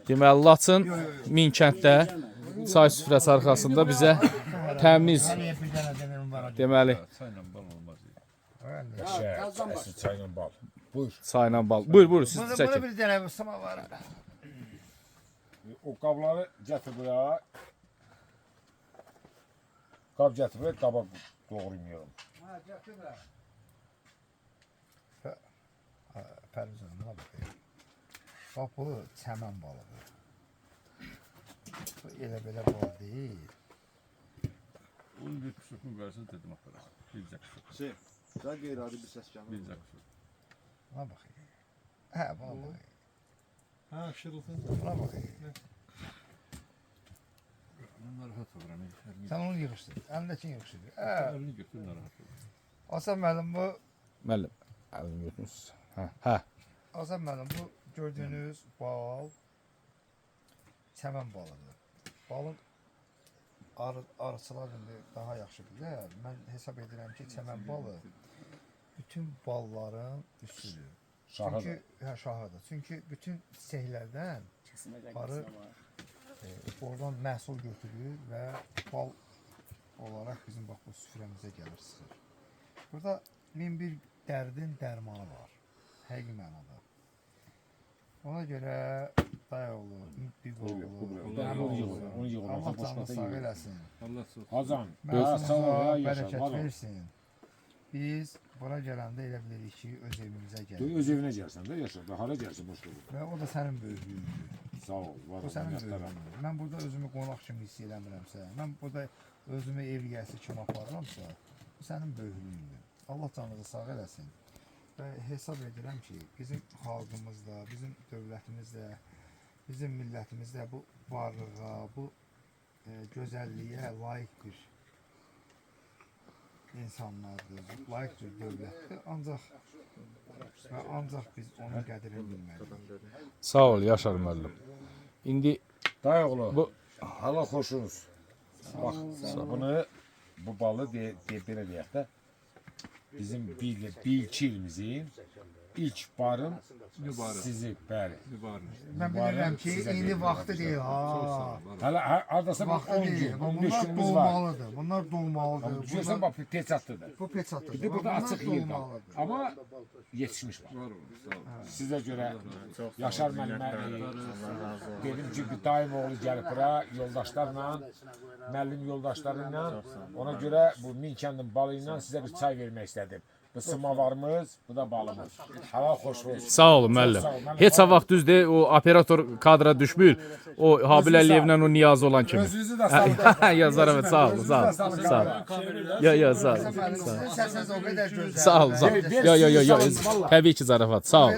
Deməli, Laçın Minkənddə çay süfrəsi arxasında bizə təmiz, deməli, Əsl çayla bal. Buyur. çayla bal. Buyur, siz çəkin. Bir dənə sama var. O qabları gətir buraya. Qab gətir buraya, qaba doğraymayalım. Ha, gətirə. Pərizən, buna baxayım. Bax, bu çəmən balığı. Bu elə-belə bal deyil. Onun bir kusurunu versin dedim apara. Bircə kusur. Şey, daha qeyri-adi bir səs gəlir. Bircə kusur. Buna baxayım. Hə, buna baxayım. Ha, şırıltın. Buna baxayım. Narahat oluram. Sən onu yığışdır. Əlindəkini yığışdır. Hə. Əlini götür narahat oluram. Hasan müəllim, bu Müəllim, əlini götürürsünüz. Hə. Hasan müəllim, bu gördüyünüz bal çəmən balıdır. Balın arıçılar indi daha yaxşı bilər. Mən hesab edirəm ki, çəmən balı bütün balların üstüdür. Şahıdır. Çünki şahıdır. Çünki bütün çiçəklərdən arı oradan məhsul götürür və bal olaraq bizim bax bu süfrəmizə gəlir sıxır. Burada min bir dərdin dərmanı var. Həqiqi mənada. Ona görə dayoğlu, bir oğlu, Onu yığılır. Allah canını sağ eləsin. Allah sus. Hazan. Məhsulumuza bərəkət versin. Biz bura gələndə elə bilirik ki, öz evimizə gəlirik. Öz evinə gəlsən də yaşa. Hara gəlsin boş olur. Və o da sənin böyüklüyündür. Sağ ol. Var O sənin olun. böyüklüyündür. Mən burada özümü qonaq kimi hiss eləmirəmsə, mən burada özümü ev yiyəsi kimi aparıramsa, bu sənin böyüklüyündür. Allah canınızı sağ eləsin. Və hesab edirəm ki, bizim xalqımızda, bizim dövlətimizdə, bizim millətimizdə bu varlığa, bu gözəlliyə layiq bir insanlardır, layiq bir dövlətdir. Ancaq biz onun qədrini bilməliyik. Sağ ol, Yaşar müəllim. İndi Dayoğlu. Bu Hava xoşunuz. Bax, bunu bu balı belə deyək də bizim bilki ilimizin ilk barın sizi bəli. Mən bilirəm ki, indi vaxtı deyil. Hələ hardasa bir Vaxtı 10 deyil. gün, 15 Bunlar günümüz var. doğmalıdır. Bunlar doğmalıdır. Görsən bax peçatlıdır. Bu peçatdır. Bir de burada Bunlar açıq yer var. doğmalıdır. Amma yetişmiş var. Var olun. Sağ ol. Sizə görə Yaşar müəllimə dedim ki, bir daim oğlu gəlib bura yoldaşlarla, müəllim yoldaşları ilə. Ona görə bu Minkəndin balı ilə sizə bir çay vermək istədim. Bu samavarımız, bu da balımız. Hava xoş olsun. sağ olun müəllim. Heç vaxt düzdür, o operator kadra düşmür. O Habil Əliyevlə o Niyazi olan kimi. Özünüzü də sağ Ya Zarafet, sağ ol, sağ ol. Sağ ol. Ya, sağ ol. Sizin səsiniz o qədər gözəl. Sağ ol, sağ ol. Ya. Təbii ki, Zarafat, sağ ol.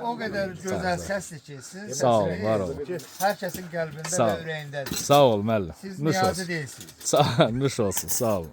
O qədər gözəl səsdir ki, siz Sağ ol, var ol. hər kəsin qəlbində Sağ və ol. ürəyindədir. Sağ ol müəllim. Siz Nuş niyazi olsun. deyilsiniz. Nuş olsun, sağ ol.